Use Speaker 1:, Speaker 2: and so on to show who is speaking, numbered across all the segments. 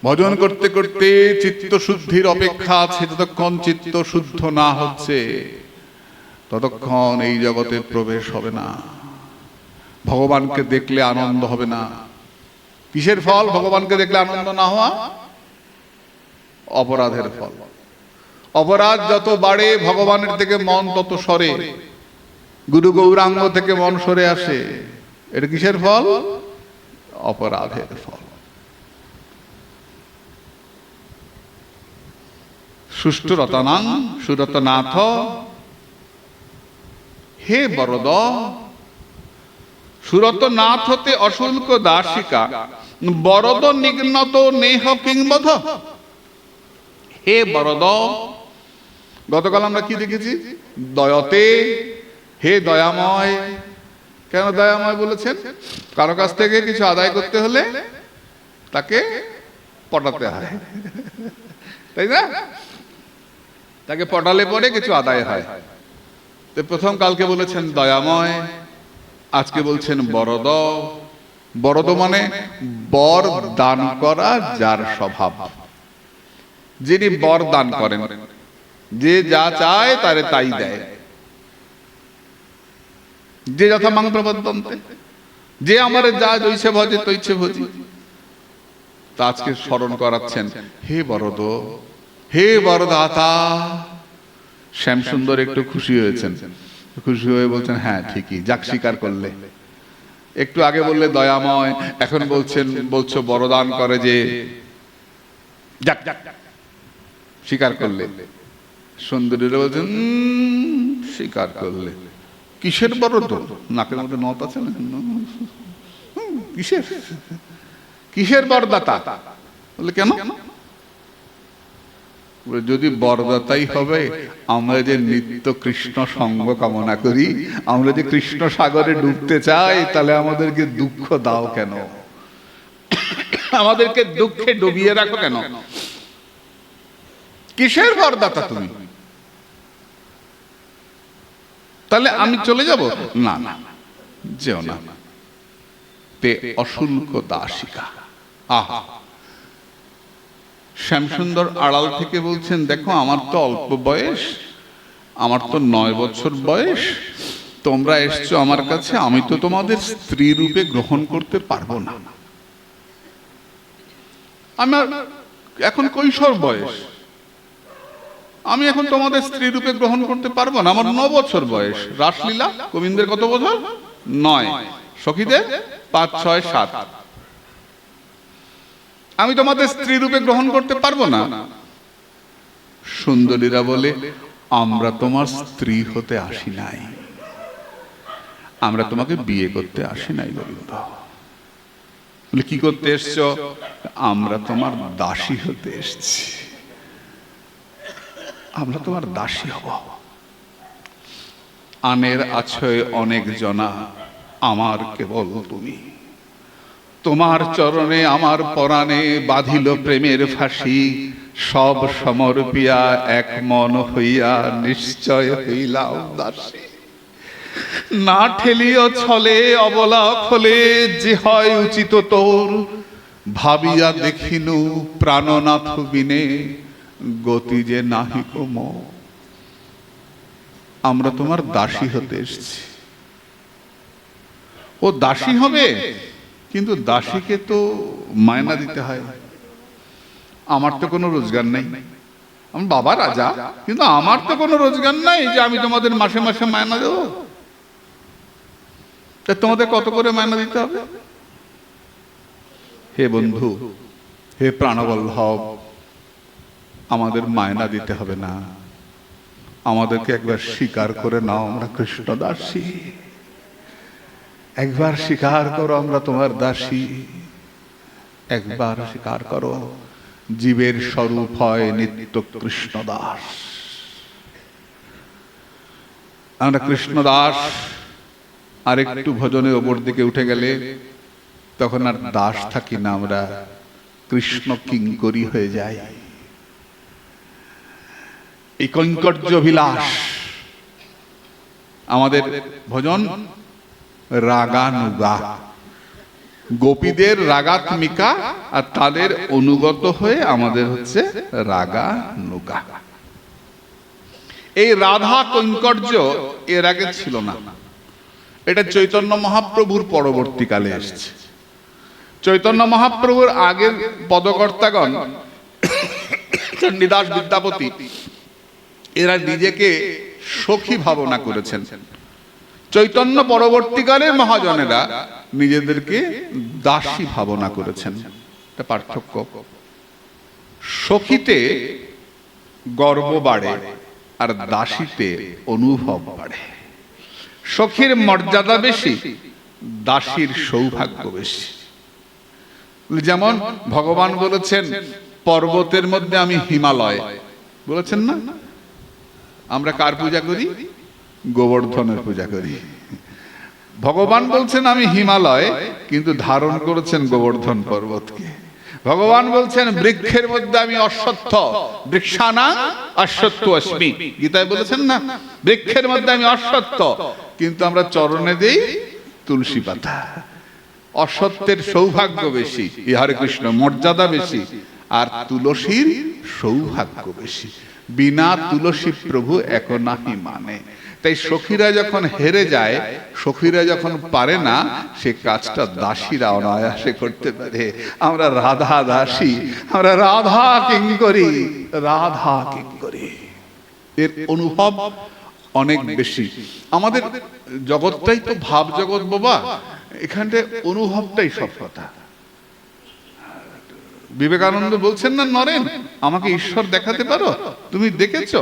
Speaker 1: ভজন করতে করতে চিত্ত শুদ্ধির অপেক্ষা আছে, যতক্ষণ চিত্ত শুদ্ধ না হচ্ছে ততক্ষণ এই জগতে প্রবেশ হবে না। ভগবানকে দেখলে আনন্দ হবে না। কিসের ফল ভগবানকে দেখলে আনন্দ না হওয়া? অপরাধের ফল। অপরাধ যত বাড়ে ভগবানের থেকে মন তত সরে, গুরু গৌরাঙ্গ থেকে মন সরে আসে। এটা কিসের ফল? অপরাধের ফল। সুষ্ঠু রতনাং সুরতনাথ হে বরদ, সুরতনাথ হতে অশুল্ক দাসিকা, বরদ নিঘ্নত নেহ কিংবধ। হে বরদ, গতকাল আমরা কি দেখেছি? দয়তে, হে দয়াময়। কেন দয়াময় বলেছেন? কারো কাছ থেকে কিছু আদায় করতে হলে তাকে পটাতে হয়, তাই না? তাকে পটালে পরে কিছু আদায় হয়। তো প্রথম কালকে বলেছেন দয়াময়, আজকে বলছেন বরদ। বরদ মানে বর দান করা যার স্বভাব, যিনি বর দান করেন, যে যা চায় তারে তাই দেয়, যে যথা মাং প্রবর্তন্তে, যে আমার যা জৈছে ভজে তৈছে ভজি। তা আজকে স্মরণ করাচ্ছেন, হে বরদ, হে বরদাতা। শ্যামসুন্দর একটু খুশি হয়েছেন, খুশি হয়ে বলছেন হ্যাঁ ঠিকই, যাক স্বীকার করলে। একটু আগে বললে দয়াময়, এখন বলছেন, বলছো বরদান করে যে, যাক স্বীকার করলে। সুন্দরীরা বলছেন স্বীকার করলে। কিসের বরদ? নাকের মধ্যে নথ আছে না? কিসের কিসের বরদাতা? বলে কেন? যদি বরদাতাই হবে, আমরা যে নিত্য কৃষ্ণ সঙ্গ কামনা করি, আমরা যে কৃষ্ণ সাগরে ডুবতে চাই, তাহলে আমাদেরকে দুঃখ দাও কেন? আমাদেরকে দুঃখে ডুবিয়ে রাখো কেন? কিসের বরদাতা তুমি? তাহলে আমি চলে যাব? না না, যেও না। তে অশুল্ক দাসিকা। আহা, শ্যামসুন্দর আড়াল থেকে বলছেন, দেখো আমার তো অল্প বয়স, আমার তো 9 বছর বয়স, তোমরা এসছো আমার কাছে, আমি তো তোমাদের স্ত্রী রূপে গ্রহণ করতে পারবো না। আমার এখন কৈশোর বয়স, আমি এখন তোমাদের স্ত্রী রূপে গ্রহণ করতে পারবো না। আমার 9 বছর বয়স। রাসলীলা গোবিন্দের কত বছর? 9। সখীদের 5, 6, 7। আমি তোমাদের স্ত্রী রূপে গ্রহণ করতে পারবো না। সুন্দরীরা বলে, আমরা তোমার স্ত্রী হতে আসি নাই, আমরা তোমাকে বিয়ে করতে আসি নাই গোবিন্দ। বলে কি করতে এসছো? আমরা তোমার দাসী হতে এসছি, আমরা তোমার দাসী হব। আনের আছয় অনেক জনা, আমার কেবল তুমি। তোমার চরণে আমার পরাণে বাঁধিল প্রেমের ফাঁসি, সব সমর্পিয়া এক মন হইয়া নিশ্চয় হইলাম দাসী। না ঠেলিও ছলে অবলা ফলে, যে হয় উচিত তোর, ভাবিয়া দেখিনু প্রাণনাথ বিনে, গতি যে নাহি কোম। আমরা তোমার দাসী হতে এসেছি। ও দাসী হবে, কিন্তু দাসীকে তো মায়না দিতে হয়। আমার তো কোনো রোজগার নাই, আমার বাবা রাজা, কিন্তু আমার তো কোনো রোজগার নাই যে আমি তোমাদের মাসে মাসে মায়না দেব। তা তোমাদের কত করে মায়না দিতে হবে? হে বন্ধু, হে প্রাণবল্লভ, আমাদের মায়না দিতে হবে না, আমাদেরকে একবার স্বীকার করে নাও আমরা কৃষ্ণ দাসী। একবার স্বীকার করো আমরা তোমার দাসী, একবার স্বীকার করো। জীবের স্বরূপ হয় নিত্য কৃষ্ণ দাস। আমরা কৃষ্ণ দাস। আর একটু ভজনের ওপর দিকে উঠে গেলে তখন আর দাস থাকি না, আমরা কৃষ্ণ কিঙ্করী হয়ে যাই। এই কৈঙ্কর্য বিলাস আমাদের ভজন রাগানুগা। গোপীদের রাগাত্মিকা, আর তাদের অনুগত হয়ে আমাদের হচ্ছে রাগানুগা। এই রাধা কৈঙ্কর্য এর আগে ছিল না, এটা চৈতন্য মহাপ্রভুর পরবর্তীকালে এসেছে। চৈতন্য মহাপ্রভুর আগের পদকর্তাগণ চণ্ডীদাস, বিদ্যাপতি, এরা নিজেকে সখী ভাবনা করেছেন। চৈতন্য পরবর্তীকালের মহাজনেরা নিজেদেরকে দাসী ভাবনা করেছেন। এটা পার্থক্য। সখীতে গর্ব বাড়ে আর দাসীতে অনুভব বাড়ে। সখীর মর্যাদা বেশি, দাসীর সৌভাগ্য বেশি। যেমন ভগবান বলেছেন পর্বতের মধ্যে আমি হিমালয়, বলেছেন না? আমরা কার পূজা করি? গোবর্ধনের পূজা করি। ভগবান বলছেন আমি হিমালয়, কিন্তু ধারণ করেছেন গোবর্ধন পর্বতকে। ভগবান বলছেন বৃক্ষের মধ্যে আমি অশ্বত্থ, বৃক্ষানাং অশ্বত্থ অস্মি, গীতায় বলেছেন না? বৃক্ষের মধ্যে আমি অশ্বত্থ, কিন্তু আমরা চরণে দেই তুলসী পাতা। অশ্বত্থের সৌভাগ্য বেশি, হরে কৃষ্ণ, মর্যাদা বেশি, আর তুলসীর সৌভাগ্য বেশি। বিনা তুলসী প্রভু এক নাহি মানে। তাই সখীরা যখন হেরে যায়, সখীরা যখন পারে না, সে কাজটা দাসীরা অনায়াসে করতে পারে। আমরা রাধা দাসী, আমরা রাধা কিঙ্করী, রাধা কিঙ্করী, এর অনুভব অনেক বেশি। আমাদের জগৎটাই তো ভাব জগৎ বাবা, এখানটায় অনুভবটাই সব কথা। বিবেকানন্দ বলছেন না, নরেন আমাকে ঈশ্বর দেখাতে পারো? তুমি দেখেছো?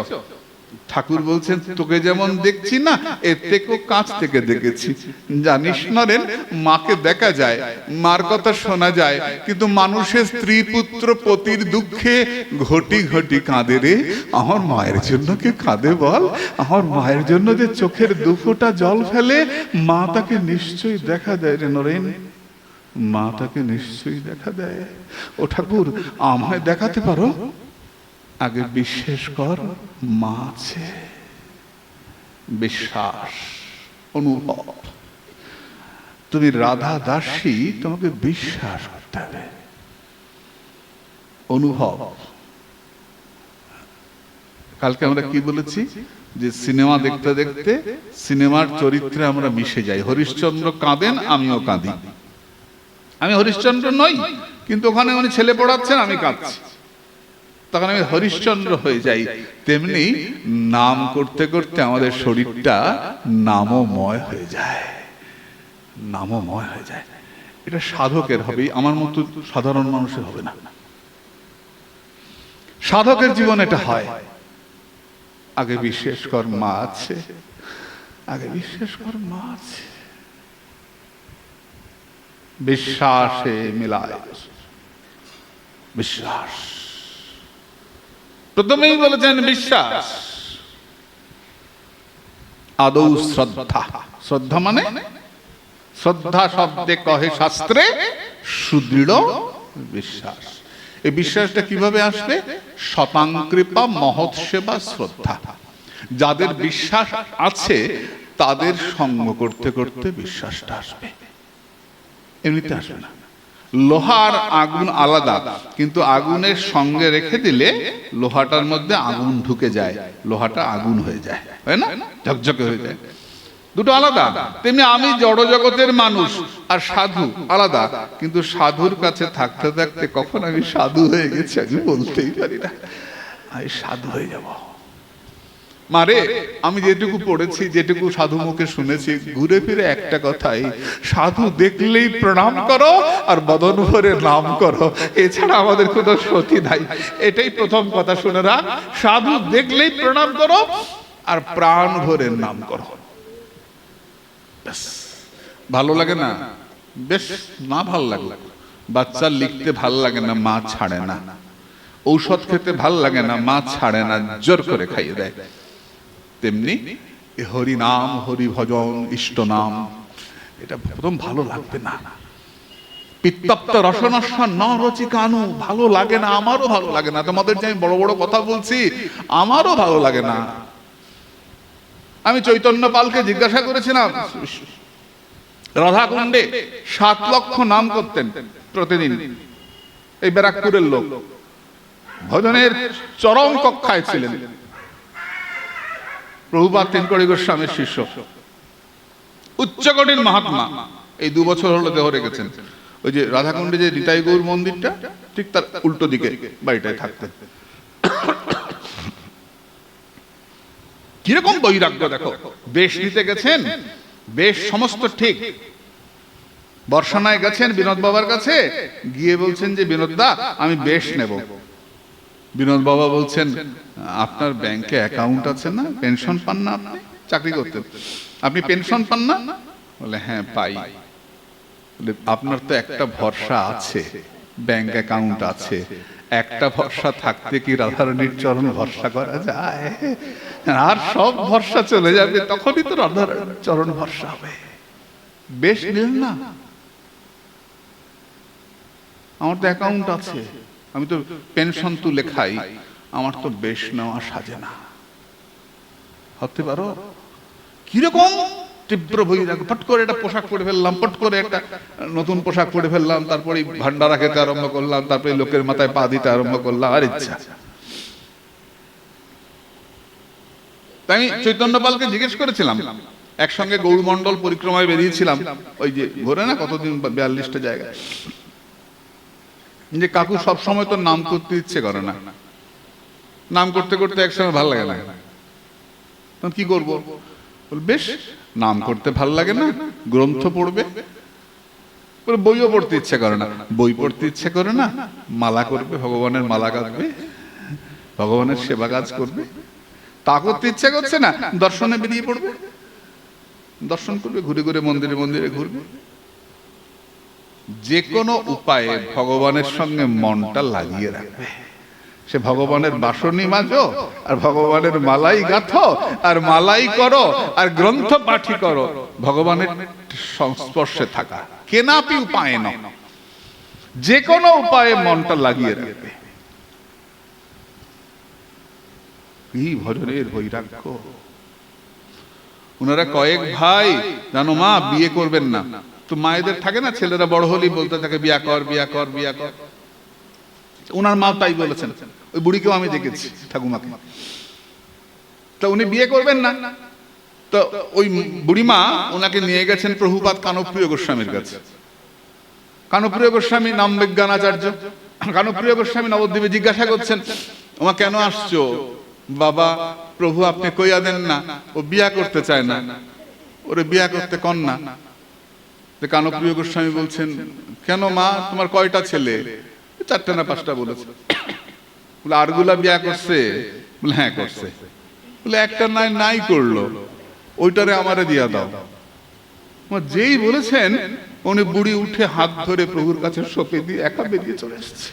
Speaker 1: ঠাকুর বলছেন তোকে যেমন দেখছি না, এর থেকেও কাছ থেকে দেখেছি। জানিস নরেন, মাকে দেখা যায়, মার কথা শোনা যায়, কিন্তু মানুষের স্ত্রী পুত্র পতির দুঃখে ঘটি ঘটি কাঁদে রে। আমার মায়ের জন্য কে কাঁদে বল? আমার মায়ের জন্য যে চোখের দুফোঁটা জল ফেলে, মা তাকে নিশ্চয়ই দেখা দেয় রে নরেন, মা তাকে নিশ্চয়ই দেখা দেয়। ও ঠাকুর, আমায় দেখাতে পারো? আগে বিশ্বাস কর, মা আছে। বিশ্বাস, অনুভব। তুমি রাধা দাসী, তোমাকে বিশ্বাস করতে হবে, অনুভব। কালকে আমরা কি বলেছি? যে সিনেমা দেখতে দেখতে সিনেমার চরিত্রে আমরা মিশে যাই। হরিশ্চন্দ্র কাঁদেন, আমিও কাঁদি। আমি হরিশ্চন্দ্র নই, কিন্তু ওখানে উনি ছেলে পড়াচ্ছেন, আমি কাঁদছি, তখন আমি হরিশ্চন্দ্র হয়ে যাই। তেমনি নাম করতে করতে আমাদের শরীরটা নামময় হয়ে যায়, নামময় হয়ে যায়। এটা সাধকের হবে, আমার মতো সাধারণ মানুষের হবে না। সাধকের জীবন এটা হয়। আগে বিশ্বাস কর মা আছে, আগে বিশ্বাস কর মা আছে। বিশ্বাসে মিলায়, বিশ্বাস। প্রথমেই বলেছেন বিশ্বাস, আদৌ শ্রদ্ধা। শ্রদ্ধা মানে, শ্রদ্ধা শব্দে কহে শাস্ত্রে সুদৃঢ় বিশ্বাস। এই বিশ্বাসটা কিভাবে আসবে? শতাংকৃপা মহৎ সেবা শ্রদ্ধা। যাদের বিশ্বাস আছে তাদের সঙ্গ করতে করতে বিশ্বাসটা আসবে, এমনিতে আসবে না। লোহার আগুন আলাদা, কিন্তু আগুনের সঙ্গে রেখে দিলে লোহাটার মধ্যে আগুন ঢুকে যায়, লোহাটা আগুন হয়ে যায়, তাই না? ঝকঝকে হয়ে যায়, দুটো আলাদা। তেমনি আমি জড় জগতের মানুষ আর সাধু আলাদা, কিন্তু সাধুর কাছে থাকতে থাকতে কখন আমি সাধু হয়ে গেছি আমি বলতেই পারি না। আমি সাধু হয়ে যাব। মারে, আমি যেটুকু পড়েছি, যেটুকু সাধু মুখে শুনেছি, ঘুরে ফিরে একটা কথাই, সাধু দেখলেই প্রণাম করো আর বদন ভরে নাম করো, এছাড়া আমাদের কোনো সতী নাই। এটাই প্রথম কথা শুনে রাখ, সাধু দেখলেই প্রণাম করো আর প্রাণ ভরে নাম করো। ভালো লাগে না? বেশ, না ভাল লাগে। বাচ্চার লিখতে ভাল লাগে না, মা ছাড়ে না। ঔষধ খেতে ভাল লাগে না, মা ছাড়ে না, জোর করে খাইয়ে দেয়। তেমনি হরি নাম, হরি ভজন, ইষ্ট নাম, এটা প্রথম ভালো লাগবে না। পিত্তপ্ত রসনস্য ন রচিকানু, ভালো লাগে না, আমারও ভালো লাগে না। তোমাদের যে আমি বড় বড় কথা বলছি, আমারও ভালো লাগে না। আমি চৈতন্য পালকে জিজ্ঞাসা করেছিলাম, রাধাকুণ্ডে 7 লক্ষ নাম করতেন প্রতিদিন। এই ব্যারাকপুরের লোক, ভজনের চরম কক্ষায় ছিলেন। প্রভুপাদ তিনকড়ি গোস্বামীর শিষ্য, উচ্চকোটির মহাত্মা। এই 2 বছর হলো দেহ রেখেছেন। ওই যে রাধাকুণ্ডে যে নিতাই গৌর মন্দিরটা, ঠিক তার উল্টো দিকে বাড়িটায় থাকতেন। কিরকম বৈরাগ্য দেখো! বেশ নিতে গেছেন, বেশ সমস্ত ঠিক। বর্ষানায় গেছেন বিনোদ বাবার কাছে, গিয়ে বলছেন যে বিনোদ দা আমি বেশ নেব। বিনোদ বাবা বলছেন আপনার ব্যাংকে অ্যাকাউন্ট আছে না? পেনশন পান না? আপনি চাকরি করতেন, আপনি পেনশন পান না? বলে হ্যাঁ পাই। বলে আপনার তো একটা ভরসা আছে, ব্যাংক অ্যাকাউন্ট আছে। একটা ভরসা থাকতে কি রাধারানীর চরণ ভরসা করা যায়? আর সব ভরসা চলে যাবে, তখনই তো রাধারানীর চরণ ভরসা হবে। বেশ নিলেন না? আমার তো অ্যাকাউন্ট আছে, আমি তো পেনশন তুলে খাই, আমার তো বেশ নেওয়া সাজে না। ভাবতে পারো কিরকম তীব্র বৈরাগ্য! পট করে একটা পোশাক পরে ফেললাম, পট করে একটা নতুন পোশাক পরে ফেললাম, তারপরে ভান্ডারা খেতে আরম্ভ করলাম, তারপরে লোকের মাথায় পা দিতে আরম্ভ করলাম, আর ইচ্ছা। তাই আমি চৈতন্যপালকে জিজ্ঞেস করেছিলাম, একসঙ্গে গৌরমণ্ডল পরিক্রমায় বেরিয়েছিলাম, ওই যে ঘোরে না কতদিন 42টা জায়গায়, যে কাকু সব সময় তো নাম করতে ইচ্ছে করে না, নাম করতে করতে একসময় ভালো লাগে না, তখন কি করবো? বেশ, নাম করতে ভাল লাগে না, গ্রন্থ পড়বে। বইও পড়তে ইচ্ছে করে না, বই পড়তে ইচ্ছে করে না, মালা করবে, ভগবানের মালা গাঁথবে, ভগবানের সেবা কাজ করবে, তা করতে ইচ্ছে করছে না, দর্শনে বেরিয়ে পড়বে, দর্শন করবে, ঘুরে ঘুরে মন্দিরে মন্দিরে ঘুরবে। যে কোনো উপায়ে ভগবানের সঙ্গে মনটা লাগিয়ে রাখবে। সে ভগবানের বাসনি মাজো, আর ভগবানের মালাই গাথো, আর মালাই করো, আর গ্রন্থ পাঠি করো, ভগবানের সংস্পর্শে থাকা। কেনাপি উপায় নয়, যে কোনো উপায়ে মনটা লাগিয়ে রাখবে। এই ভজনের বৈরাগ্য! ওনারা কয়েক ভাই, জানো মা বিয়ে করবেন না, তো মায়েদের থাকে না, ছেলেরা বড় হলেই বলতে থাকে বিয়া কর, বিয়া কর, বিয়া কর। ওনার মা তাই বলেছেন, ওই বুড়িকেও আমি দেখেছি, ঠাকুমাকে। তো উনি বিয়ে করবেন না, তো ওই বুড়িমা ওনাকে নিয়ে গেছেন প্রভুপাদ কানপ্রিয় গোস্বামীর কাছে। কানপ্রিয় গোস্বামী নাম বিজ্ঞানাচার্য। কানপ্রিয় গোস্বামী নবদ্বীপে জিজ্ঞাসা করছেন, ওমা কেন আসছো? বাবা প্রভু আপনি কইয়া দেন না, ও বিয়া করতে চায় না, ওরে বিয়া করতে কন না। কানপ্রিয় গোস্বামী বলছেন, কেন মা তোমার কয়টা ছেলে? 4টা না 5টা বলেছে। বলে আরগুলা বিয়া করছে? বলে হ্যাঁ করছে। বলে একটা নাই করলো, ওইটারে আমারে দিয়া দাও। যেই বলেছেন উনি বুড়ি উঠে হাত ধরে প্রভুর কাছে সঁপে দিয়ে একা বেরিয়ে চলে এসেছে।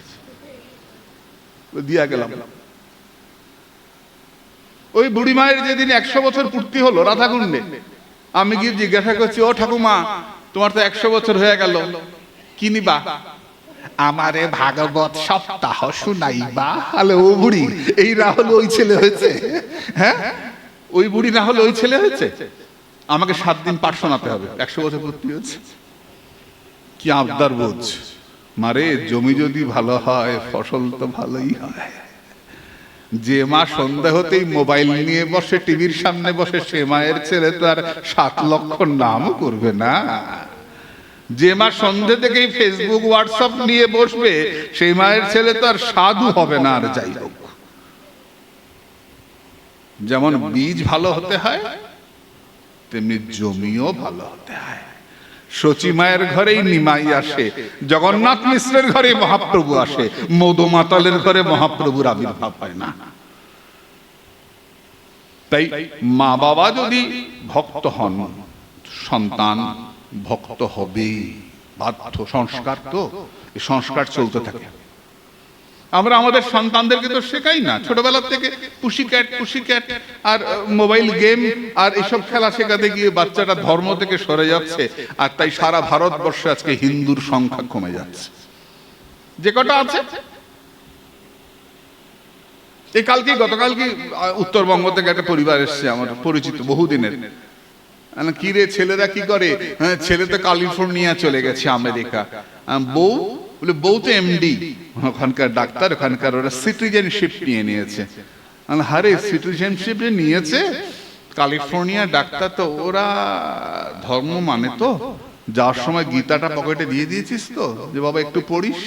Speaker 1: দিয়া গেলাম। ওই বুড়ি মায়ের যেদিন 100 বছর পূর্তি হলো রাধাকুণ্ডে, আমি গিয়ে জিজ্ঞাসা করছি, ও ঠাকুমা তোমার তো 100 বছর হয়ে গেল, কি নিবা? আমারে ভাগবত সপ্তাহ শুনাইবা। আলে ও বুড়ি, এই না হলে ওই ছেলে হয়েছে? হ্যাঁ, ওই বুড়ি না হলে ওই ছেলে হয়েছে? আমাকে 7 দিন পাঠ শোনাতে হবে, 100 বছর পূর্তি হচ্ছে। কি আবদার বোঝ মারে, জমি যদি ভালো হয় ফসল তো ভালোই হয়। যে মা সন্ধ্যা হতেই মোবাইল নিয়ে বসে, টিভির সামনে বসে, সে মায়ের ছেলে তো আর 7 লক্ষ নামও করবে না। যে মা সন্ধ্যে থেকেই ফেসবুক হোয়াটসঅ্যাপ নিয়ে বসবে, সেই মায়ের ছেলে তো আর সাধু হবে না। আর যাই হোক, যেমন বীজ ভালো হতে হয়, তেমনি জমিও ভালো হতে হয়। সচী মায়ের ঘরেই নিমাই আসে, জগন্নাথ মিশ্রের ঘরে মহাপ্রভু আসে, মধু মাতালের ঘরে মহাপ্রভুর আবির্ভাব হয় না। তাই মা বাবা যদি ভক্ত হন, সন্তান ভক্ত হবেই, বাধ্য। সংস্কার তো, এই সংস্কার চলতে থাকে। আমরা আমাদের সন্তানদেরকে তো শেখাই না, ছোটবেলা থেকে পুশিক্যাট পুশিক্যাট আর মোবাইল গেম আর এসব খেলা শেখাতে গিয়ে বাচ্চাটা ধর্ম থেকে সরে যাচ্ছে। আর তাই সারা ভারতবর্ষে আজকে হিন্দুর সংখ্যা কমে যাচ্ছে। যে কটা আছে, এই গতকালকে উত্তরবঙ্গ থেকে একটা পরিবার এসছে, আমার পরিচিত বহুদিনের। কি রে ছেলেরা কি করে? হ্যাঁ, ছেলে তো ক্যালিফোর্নিয়া চলে গেছে, আমেরিকা। বউ বলে বউ তো এমডি, ওখানকার ডাক্তার, ওখানকার ওরা সিটিজেনশিপ নিয়ে নিয়েছে। হারে সিটিজেনশিপ নিয়েছে, ক্যালিফোর্নিয়া ডাক্তার, তো ওরা ধর্ম মানে তো যাওয়ার সময় গীতাটা পকেটে দিয়ে দিয়েছিস তো, যে বাবা একটু পড়িস?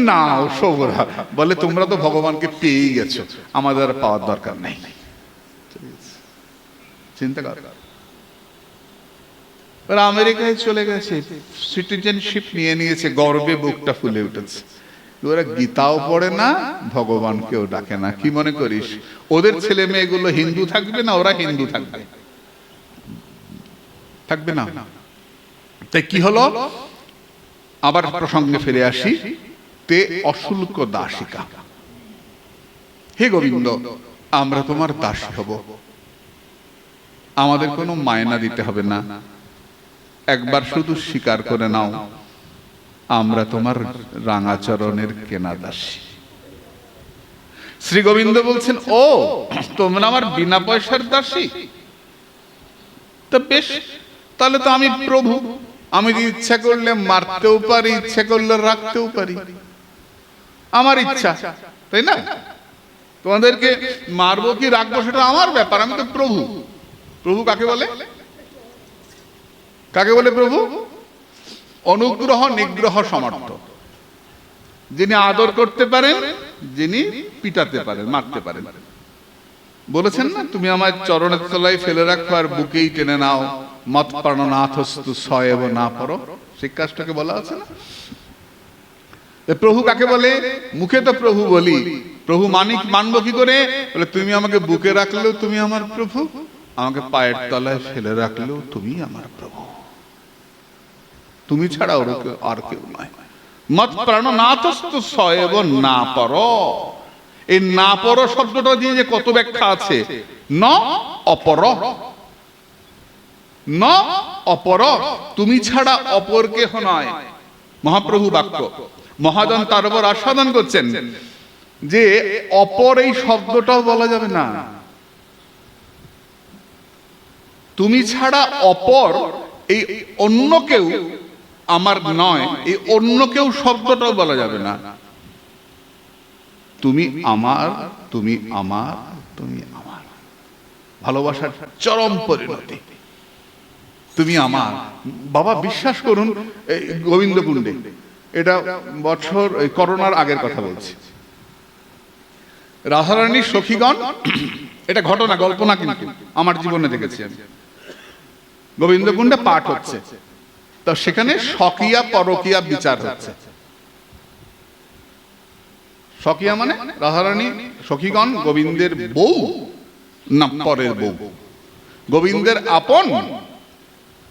Speaker 1: না ওসব ওরা বলে তোমরা তো ভগবানকে পেয়েই গেছো, আমাদের আর পাওয়ার দরকার নেই। চিন্তা কর, ওরা আমেরিকায় চলে গেছে, সিটিজেনশিপ নিয়ে নিয়েছে, গর্বে বুকটা ফুলে উঠেছে। ওরা গীতাও পড়ে না, ভগবানকেও ডাকে না। কি মনে করিস ওদের ছেলে মেয়েগুলো হিন্দু থাকবে না ওরা হিন্দু থাকবে? থাকবে না। তাই কি হলো, আবার প্রসঙ্গে ফিরে আসি, তে অশুল্ক দাসিকা। হে গোবিন্দ, আমরা তোমার দাসী হব, আমাদের কোনো মায়না দিতে হবে না, একবার শুধু স্বীকার করে নাও আমরা তোমার রাঙাচরণের কেনা দাসী। শ্রী গোবিন্দ বলছেন, ও তোমরা আমার বিনা পয়সার দাসী? তা বেশ, তাহলে তো আমি প্রভু, আমি ইচ্ছা করলে মারতেও পারি, ইচ্ছা করলে রাখতেও পারি, আমার ইচ্ছা, তাই না? তোমাদেরকে মারবো কি রাখবো সেটা আমার ব্যাপার, আমি তো প্রভু। প্রভু কাকে বলে? কাকে বলে প্রভু? অনুগ্রহ নিগ্রহ সমর্থ, যিনি আদর করতে পারেন, যিনি পিটাতে পারেন, মারতে পারেন। বলেছেন না, তুমি আমার চরণের তলায় ফেলে রাখো আর বুকেই টেনে নাও, মত প্রাণনাথস্তু সয়েব না পরো, সেই কাজটাকে বলা আছে না? প্রভু কাকে বলে? মুখে তো প্রভু বলি, প্রভু মানবো কি করে? বলে তুমি আমাকে বুকে রাখলেও তুমি আমার প্রভু, আমাকে পায়ের তলায় ফেলে রাখলেও তুমি আমার প্রভু, তুমি ছাড়া ওর আর কেউ নয়। মত প্রাণনাথস্তু সয়েব না পরো, এই না পরো শব্দটা দিয়ে যে কত ব্যাখ্যা আছে। ন অপর, ন অপর, তুমি ছাড়া অপর কেহ নয়। মহাপ্রভু বাক্য, মহাজন তার উপর আস্বাদন করছেন যে অপর এই শব্দটাও বলা যাবে না, তুমি ছাড়া অপর, এই অন্য কেউ আমার নয়, এই অন্য কেউ শব্দটাও বলা যাবে না। তুমি আমার, তুমি আমার, তুমি আমার, ভালোবাসার চরম পরিণতি। তুমি আমার। বাবা বিশ্বাস করুন, গোবিন্দ কুণ্ডে, এটা বছর করোনার আগের কথা বলছি, রাধারানীর সখীগণ, এটা ঘটনা, গল্প না, কিন্তু আমার জীবনে দেখেছি আমি। গোবিন্দ কুণ্ডে পাঠ হচ্ছে, তো সেখানে স্বকীয়া পরকীয়া বিচার হচ্ছে। স্বকীয়া মানে রাধারানী সখীগণ গোবিন্দের বউ না পরের বউ, গোবিন্দের আপন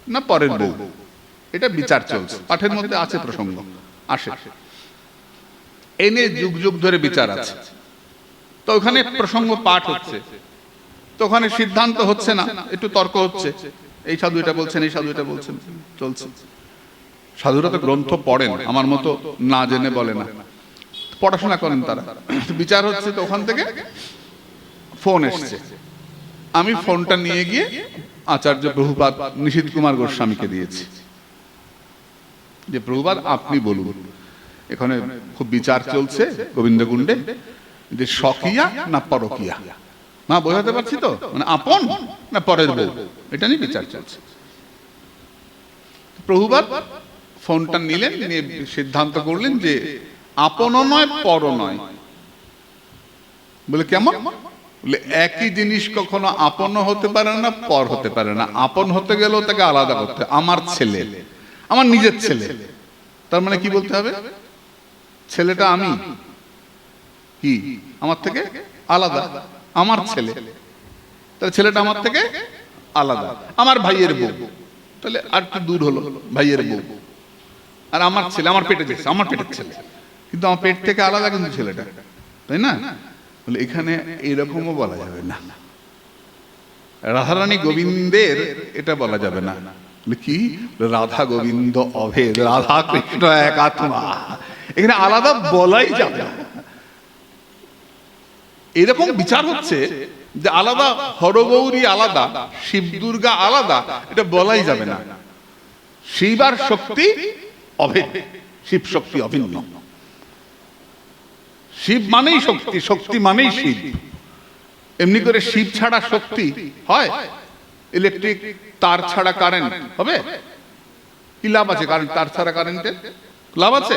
Speaker 1: না পরের বউ, এটা বিচার চলছে। পাঠের মধ্যে আছে, প্রসঙ্গ আসে, এনে যুগ যুগ ধরে বিচার আছে। তো ওখানে প্রসঙ্গ পাঠ হচ্ছে, তো ওখানে সিদ্ধান্ত হচ্ছে না, একটু তর্ক হচ্ছে, এই সাধু এটা বলছেন, এই সাধু এটা বলছেন, চলছে। সাধুরা তো গ্রন্থ পড়েন, আমার মতো না জেনে বলে না, পড়াশোনা করেন তারা। বিচার হচ্ছে, তো ওখান থেকে ফোন এসছে। আমি ফোনটা নিয়ে গিয়ে আচার্য প্রভুপাদ নিশীথ কুমার গোস্বামীকে দিয়েছি, যে প্রভুপাদ আপনি বলুন, এখানে খুব বিচার চলছে গোবিন্দ কুণ্ডে, যে স্বকীয়া না পরকীয়া, মা বোঝাতে পারছি তো, মানে আপন না পরের বউ, এটা নিয়ে বিচার চলছে। প্রভুপাদ ফোনটা নিলেন, নিয়ে সিদ্ধান্ত করলেন যে আপনও নয় পরও নয়। বলে কেমন? বলে একই জিনিস কখনো আপনও হতে পারে না, পর হতে পারে না। আপন হতে গেলেও তাকে আলাদা করতে, আমার ছেলে, আমার নিজের ছেলে, তার মানে কি বলতে হবে? ছেলেটা আমি কি আমার থেকে আলাদা, আমার ছেলে, তাহলে ছেলেটা আমার থেকে আলাদা। আমার ভাইয়ের বউ, তাহলে আর একটু দূর হলো, ভাইয়ের বউ। আর আমার ছেলে, আমার পেটে যাচ্ছে, আমার পেটের ছেলে, কিন্তু আমার পেট থেকে আলাদা কিন্তু ছেলেটা, তাই না? বলে এখানে এইরকমও বলা যাবে না, রাধারানী গোবিন্দের এটা বলা যাবে না। কি? রাধা গোবিন্দ অভেদ, রাধা কৃষ্ণ এক আত্মা, এখানে আলাদা বলাই যাবে না। এরকম বিচার হচ্ছে যে আলাদা হরগৌরী আলাদা, শিব দুর্গা আলাদা, এটা বলাই যাবে না। শিব আর শক্তি অভেদ, শিব শক্তি অভিন্ন। শিব মানেই শক্তি, শক্তি মানেই শিব। এমনি করে শিব ছাড়া শক্তি হয়? ইলেকট্রিক তার ছাড়া কারেন্ট হবে? কি লাভ আছে? কারেন্ট তার ছাড়া কারেন্টের লাভ আছে?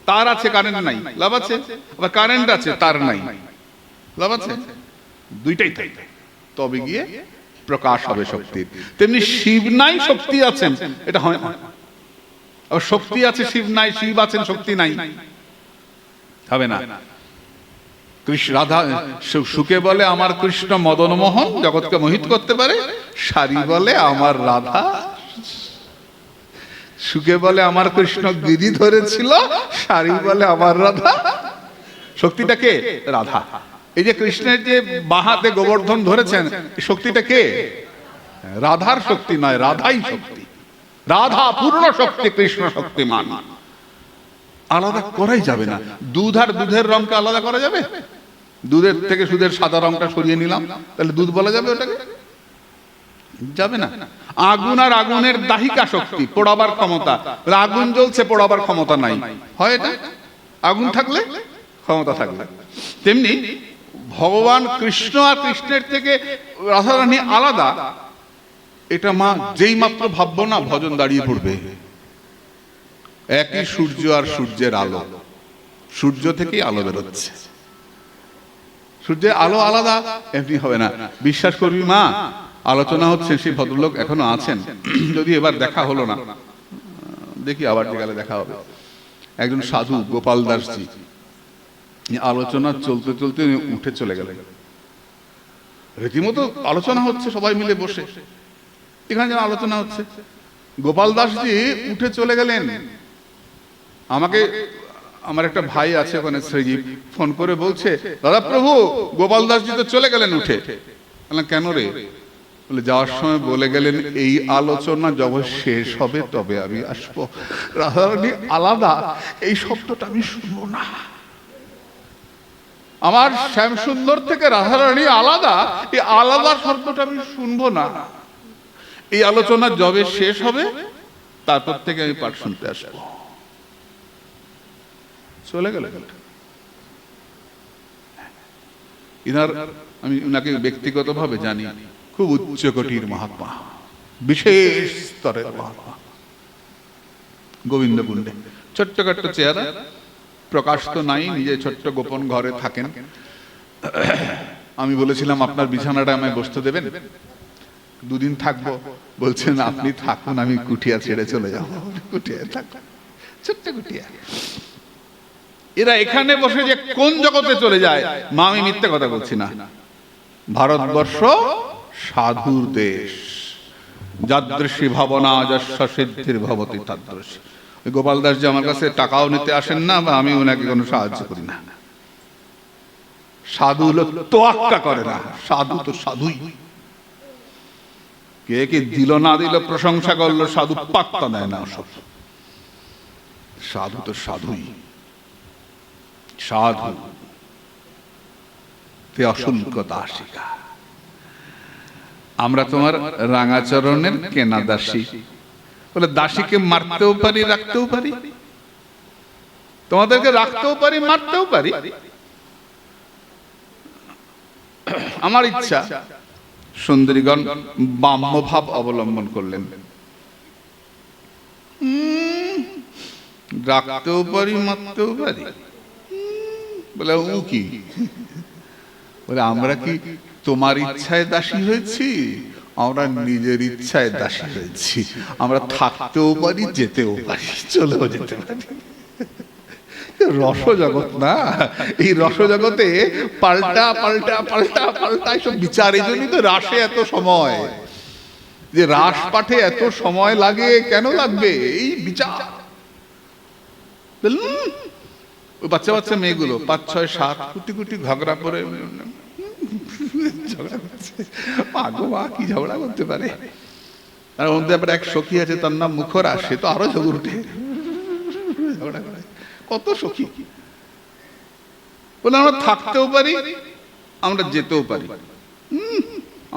Speaker 1: তার আছে কারেন্ট নাই, লাভ আছে? আবার কারেন্ট আছে তার নাই, লাভ আছে? দুইটাই তাই, তবে গিয়ে প্রকাশ হবে শক্তির। তেমনি শিব নাই শক্তি আছেন, এটা হয় না। আবার শক্তি আছে শিব নাই, শিব আছেন শক্তি নাই, হবে না। কৃষ্ণ রাধা সুকে বলে আমার কৃষ্ণ মদন মোহন, জগৎকে মোহিত করতে পারে। সারি বলে আমার রাধা, সুকে বলে আমার কৃষ্ণ গিরি ধরেছিল, সারি বলে আমার রাধা। শক্তিটা কে? রাধা। এই যে কৃষ্ণের যে বাহাতে গোবর্ধন ধরেছেন, শক্তিটা কে? রাধার শক্তি নয়, রাধাই শক্তি। রাধা পূর্ণ শক্তি, কৃষ্ণ শক্তিমান। আলাদা করাই যাবে না। দুধ আর দুধের রংকে আলাদা করা যাবে? দুধের থেকে সুধের সাদা রংটা সরিয়ে নিলাম, তাহলে দুধ বলা যাবে ওটাকে? যাবে না। আগুন আর আগুনের দাহিকা শক্তি, পোড়াবার ক্ষমতা। আগুন জ্বলছে, পোড়াবার ক্ষমতা নাই, হয় এটা? আগুন থাকলে, ক্ষমতা থাকলে। তেমনি ভগবান কৃষ্ণ আর কৃষ্ণের থেকে রাধারানী আলাদা, এটা মা যেই মাত্র ভাববো না, ভজন দাঁড়িয়ে পড়বে। একই সূর্য আর সূর্যের আলো, সূর্য থেকেই আলো বেরোচ্ছে। সূর্যের আলো আলাদা এমনি হবে না। বিশ্বাস করবি মা, আলোচনা হচ্ছে, সেই ভদ্রলোক এখনো আছেন, যদি এবার দেখা হলো না, দেখি আবার গেলে দেখা হবে। একজন সাধু গোপাল দাসজি, আলোচনা চলতে চলতে উঠে চলে গেলেন। রীতিমতো আলোচনা হচ্ছে, সবাই মিলে বসে, এখানে যেন আলোচনা হচ্ছে, গোপাল দাসজি উঠে চলে গেলেন। আমাকে আমার একটা ভাই আছে ওখানে, শ্রীজীব, ফোন করে বলছে, দাদা প্রভু গোপাল দাসজি তো চলে গেলেন উঠে। বললাম কেন রে? বলে যাওয়ার সময় বলে গেলেন এই আলোচনা যখন শেষ হবে তবে আমি আসবো, রাধারানী আলাদা এই শব্দটা আমি শুনবো না। আমার শ্যাম সুন্দর থেকে রাধারানী আলাদা, এই আলাদা শব্দটা আমি শুনবো না। এই আলোচনা যবে শেষ হবে তারপর থেকে আমি পাঠ শুনতে আসবো। চলে গেল। ইনার, আমি উনাকে ব্যক্তিগতভাবে জানি, খুব উচ্চ কোটির মহাত্মা, বিশেষ স্তরের মহাত্মা। গোবিন্দ কুণ্ডে ছোট্টখাট্ট চেহারা, প্রকাশ তো নাই, নিজে ছোট্ট গোপন ঘরে থাকেন। আমি বলেছিলাম আপনার বিছানাটা আমায় বসতে দেবেন, দুদিন থাকবো। বলছেন আপনি থাকুন, আমি কুটিয়া ছেড়ে চলে যাবো। কুটিয়া থাকুন, ছোট্ট কুটিয়া। এরা এখানে বসে যে কোন জগতে চলে যায়, মা আমি মিথ্যে কথা বলছি না। ভারতবর্ষ সাধুর দেশ, যাদৃশী ভাবনা যস্য সিদ্ধির ভবতি তাদৃশী। ওই গোপাল দাস যে আমার কাছে টাকাও নিতে আসেন না, বা আমি ওনাকে কোনো সাহায্য করি না। সাধু লোক তোয়াক্কা করে না, সাধু তো সাধুই। কে কি দিল না দিল, প্রশংসা করলো, সাধু পাত্তা দেয় না ওসব। সাধু তো সাধুই, সাধু তে অশুল্ক দাসিকা। আমরা তোমার রাঙাচরণের কেনা দাসী। বলে দাসীকে মারতেও পারি, রাখতেও পারি, তোমাদেরকে রাখতেও পারি, মারতেও পারি। আমার ইচ্ছা সুন্দরীগণ বাম্য ভাব অবলম্বন করলেন। রাখতেও পারি, মারতেও পারি। বলে ও কি? বলে আমরা কি তোমার ইচ্ছায় দাসী হয়েছি? আমরা নিজের ইচ্ছায় দাসী হয়েছি। আমরা থাকতেও পারি, যেতেও পারি, চলেও যেতে পারি। রসজগৎ না, এই রসজগতে পাল্টা পাল্টা পাল্টা পাল্টা এসব বিচার। এই জন্যই তো রাসে এত সময়, যে রাস পাঠে এত সময় লাগে। কেন লাগবে? এই বিচার। ওই বাচ্চা বাচ্চা মেয়েগুলো 5, 6, 7 কুটি কুটি ঝগড়া করে ঝগড়া করছে। পাগো মা কি ঝগড়া করতে পারে? তার মধ্যে আবার এক সখী আছে, তার নাম মুখরা, সে তো আরো ঝগড় উঠে ঝগড়া করে। কত সখী। বলে আমরা থাকতেও পারি, আমরা যেতেও পারি।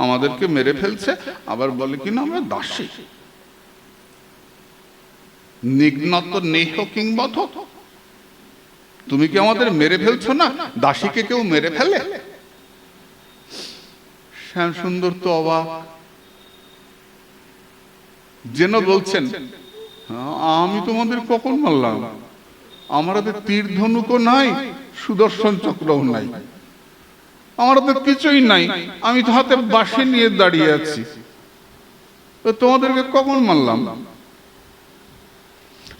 Speaker 1: আমাদেরকে মেরে ফেলছে, আবার বলে কিনা আমরা দাসী। নিঘ্নত নেহ কিংবধ, তুমি কি আমাদের মেরে ফেলছো না? দাসীকে কেউ মেরে ফেলে? শ্যামসুন্দর তো অবাক, যেন বলছেন আমি তোমাদের কখন মারলাম? আমার হাতে তীর ধনুকও নাই, সুদর্শন চক্রও নাই, আমার হাতে কিছুই নাই, আমি তো হাতে বাঁশি নিয়ে দাঁড়িয়ে আছি, তোমাদেরকে কখন মারলাম?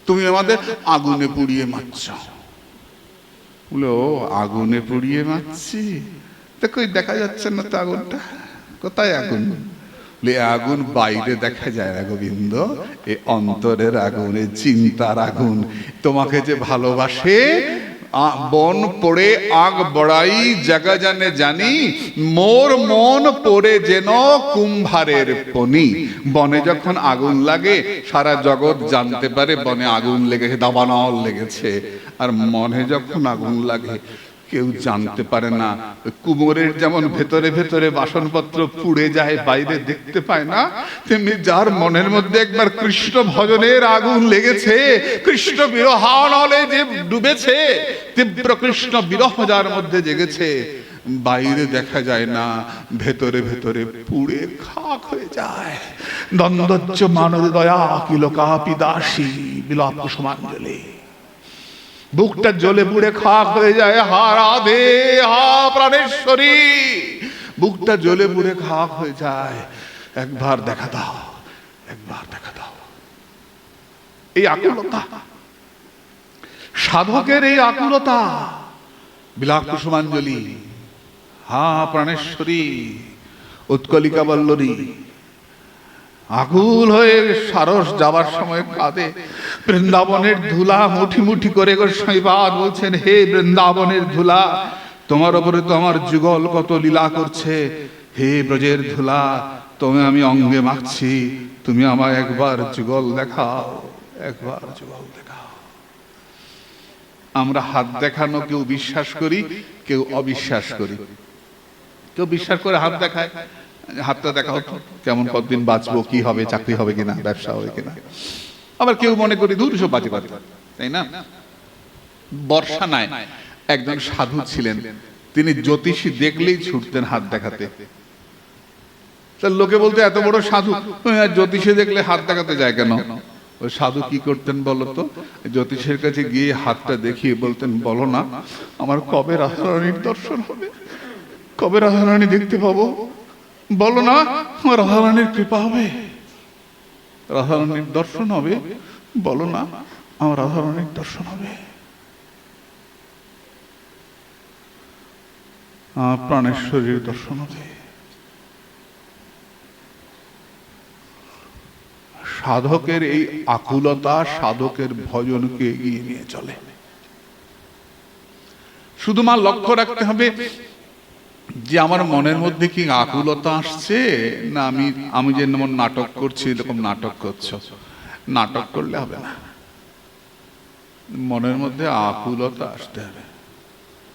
Speaker 1: তুমি আমাদের আগুনে পুড়িয়ে মারছ। বলে ও আগুনে পুড়িয়ে মারছি, তা কই দেখা যাচ্ছে না তো আগুনটা, কোথায় আগুন? আগুন বাইরে দেখা যায় না গোবিন্দ, এ অন্তরের আগুন, এ চিন্তার আগুন। তোমাকে যে ভালোবাসে, বন পড়ে আগ বড়াই জাগা জানে জানি, মোর মন পড়ে যেন কুম্ভারের পনি। বনে যখন আগুন লাগে সারা জগৎ জানতে পারে বনে আগুন লেগেছে, দাবানল লেগেছে। আর মনে যখন আগুন লাগে কেউ জানতে পারে না। কুমোরের যেমন ভেতরে ভেতরে বাসনপত্র পুড়ে যায়, বাইরে দেখতে পায় না, তেমনি যার মনের মধ্যে একবার কৃষ্ণ ভজনের আগুন লেগেছে, কৃষ্ণ বিরহানলে যে ডুবেছে, তীব্র কৃষ্ণ বিরহ যার মধ্যে জেগেছে, বাইরে দেখা যায় না, ভেতরে ভেতরে পুড়ে খাক হয়ে যায়। দ্বন্দ্বচ্চ মানব দয়া কিলোকাপি দাসী বিলাপ কুসুমাঞ্জলি। বুকটা জ্বলে পুড়ে খাক হয়ে যায়। হা রাধে, হা প্রাণেশ্বরী, বুকটা জ্বলে পুড়ে খাক হয়ে যায়। একবার দেখা দাও, একবার দেখা দাও। এই আকুলতা, সাধকের এই আকুলতা, বিলাপ কুসুমাঞ্জলি, হা প্রাণেশ্বরী, উৎকলিকা বল্লরী, আকুল হয়ে সারস যাবার সময় কাঁদে। বৃন্দাবনের ধুলা মুঠি মুঠি করে গোস্বামীপাদ বলছেন, হে বৃন্দাবনের ধুলা, তোমার উপরে তো আমার যুগল কত লীলা করছে। হে ব্রজের ধুলা, তুমি আমি অঙ্গে মাখছি, তুমি আমায় একবার যুগল দেখাও, একবার যুগল দেখাও। আমরা হাত দেখানো কেউ বিশ্বাস করি, কেউ অবিশ্বাস করি। কেউ বিশ্বাস করে হাত দেখায়, হাতটা দেখা হতো, কেমন কতদিন বাঁচবো, কি হবে, চাকরি হবে কিনা, ব্যবসা হবে কিনা। আবার কেউ মনে করি দূর সব বাজে কথা, তাই না? বর্ষা নাই একজন সাধু ছিলেন, তিনি জ্যোতিষী দেখলেই ছুটতেন হাত দেখাতে। লোকে বলতে এত বড় সাধু, জ্যোতিষী দেখলে হাত দেখাতে যায় কেন? ওই সাধু কি করতেন বলতো? জ্যোতিষের কাছে গিয়ে হাতটা দেখিয়ে বলতেন, বলো না আমার কবে রাধারানীর দর্শন হবে, কবে রাধারানী দেখতে পাবো, বলো না আমার রাধারানীর কৃপা হবে, রাধারানীর দর্শন হবে, বলো না আমার রাধারানীর দর্শন হবে, প্রাণেশ্বরীর দর্শন হবে। সাধকের এই আকুলতা সাধকের ভজনকে এগিয়ে নিয়ে চলে। শুধু মা লক্ষ্য রাখতে হবে যে আমার মনের মধ্যে কি আকুলতা আসছে, না আমি যেমন নাটক করছি এরকম নাটক করছো। নাটক করলে হবে না, মনের মধ্যে আকুলতা আসতে হবে।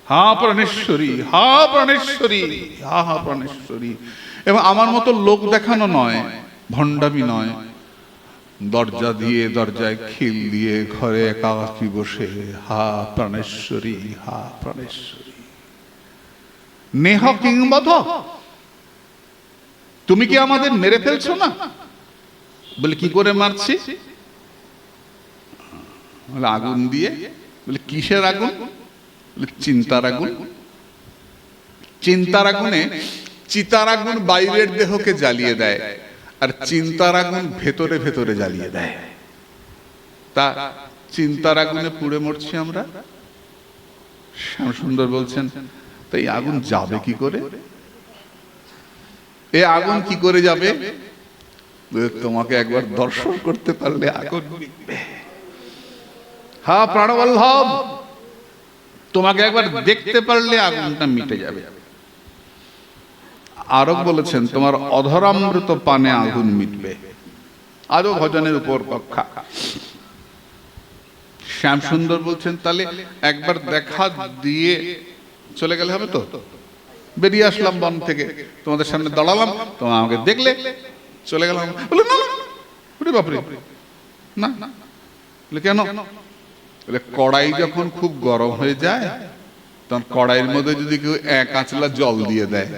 Speaker 1: হা প্রাণেশ্বরী, হা প্রাণেশ্বরী, হা হা প্রাণেশ্বরী। এবং আমার মতো লোক দেখানো নয়, ভণ্ডামি নয়, দরজা দিয়ে দরজায় খিল দিয়ে ঘরে একাকী বসে হা প্রাণেশ্বরী, হা প্রাণেশ্বরী। নেহ কিংবধ, তুমি কি আমাদের মেরে ফেলছো না? বলে কি করে মারছি? বলে আগুন দিয়ে। বলে কিসের আগুন? বলে চিন্তার আগুন। চিন্তার আগুনে, চিতার আগুন বাইরের দেহকে জ্বালিয়ে দেয়, আর চিন্তার আগুন ভেতরে ভেতরে জ্বালিয়ে দেয়। তা চিন্তার আগুনে পুড়ে মরছি আমরা। শ্যামসুন্দর বলছেন, তাই আগুন যাবে কি করে? এ আগুন কি করে যাবে? তোমাকে একবার দর্শন করতে পারলে আগুন নিবে। হা প্রাণবল্লভ, তোমাকে একবার দেখতে পারলে আগুনটা মিটে যাবে। আরো বলেছেন, তোমার অধরামৃত পানে আগুন মিটবে। আরো ভজনের উপর রক্ষা। শ্যামসুন্দর বলছেন, তাহলে একবার দেখা দিয়ে চলে গেলে হবে তো? বেরিয়ে আসলাম বন থেকে, তোমাদের সামনে দাঁড়ালাম, তোমরা আমাকে দেখলে, চলে গেলাম। বলে না না, ওরে বাপরে, না না। বলে কেন? বলে কড়াই যখন খুব গরম হয়ে যায়, তখন কড়াইয়ের মধ্যে যদি কেউ এক আঁচলা জল দিয়ে দেয়,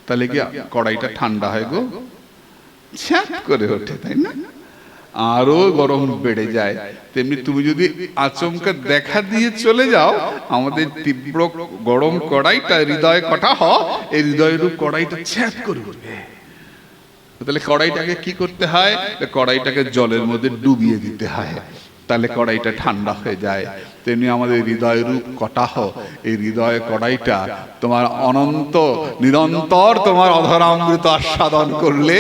Speaker 1: তাহলে কি কড়াইটা ঠান্ডা হয় গো? ছ্যাঁত করে ওঠে, তাই না? আরো গরম বেড়ে যায়। তেমনি তুমি যদি আচমকা দেখা দিয়ে চলে যাও, আমাদের তীব্র গরম কড়াইটা হৃদয় কটাহ, এই হৃদয়রূপ কড়াইটা ছ্যাঁত করে উঠবে। তাহলে কড়াইটাকে কি করতে হয়? কড়াইটাকে জলের মধ্যে ডুবিয়ে দিতে হয়, তাহলে কড়াইটা ঠান্ডা হয়ে যায়। তেমনি আমাদের হৃদয় রূপ কটাহ, এই হৃদয় কড়াইটা তোমার অনন্ত নিরন্তর তোমার অধরামৃত আস্বাদন করলে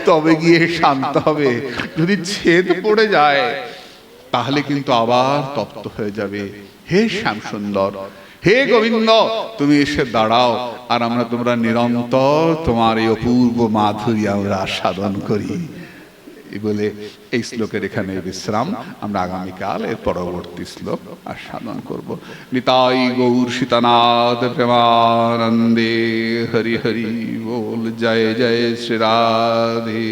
Speaker 1: তবে গিয়ে শান্ত হবে। যদি ছেদ পড়ে যায় তাহলে কিন্তু আবার তপ্ত হয়ে যাবে। হে শ্যাম সুন্দর, হে গোবিন্দ, তুমি এসে দাঁড়াও, আর আমরা তোমরা নিরন্তর তোমার এই অপূর্ব মাধুরী আমরা আস্বাদন করি। এই বলে এই শ্লোকের এখানে বিশ্রাম। আমরা আগামীকাল এর পরবর্তী শ্লোক আস্বাদন করব। নিতাই গৌর সীতানাথ প্রেমানন্দে। হরি হরি বল। জয় জয় শ্রী রাধে।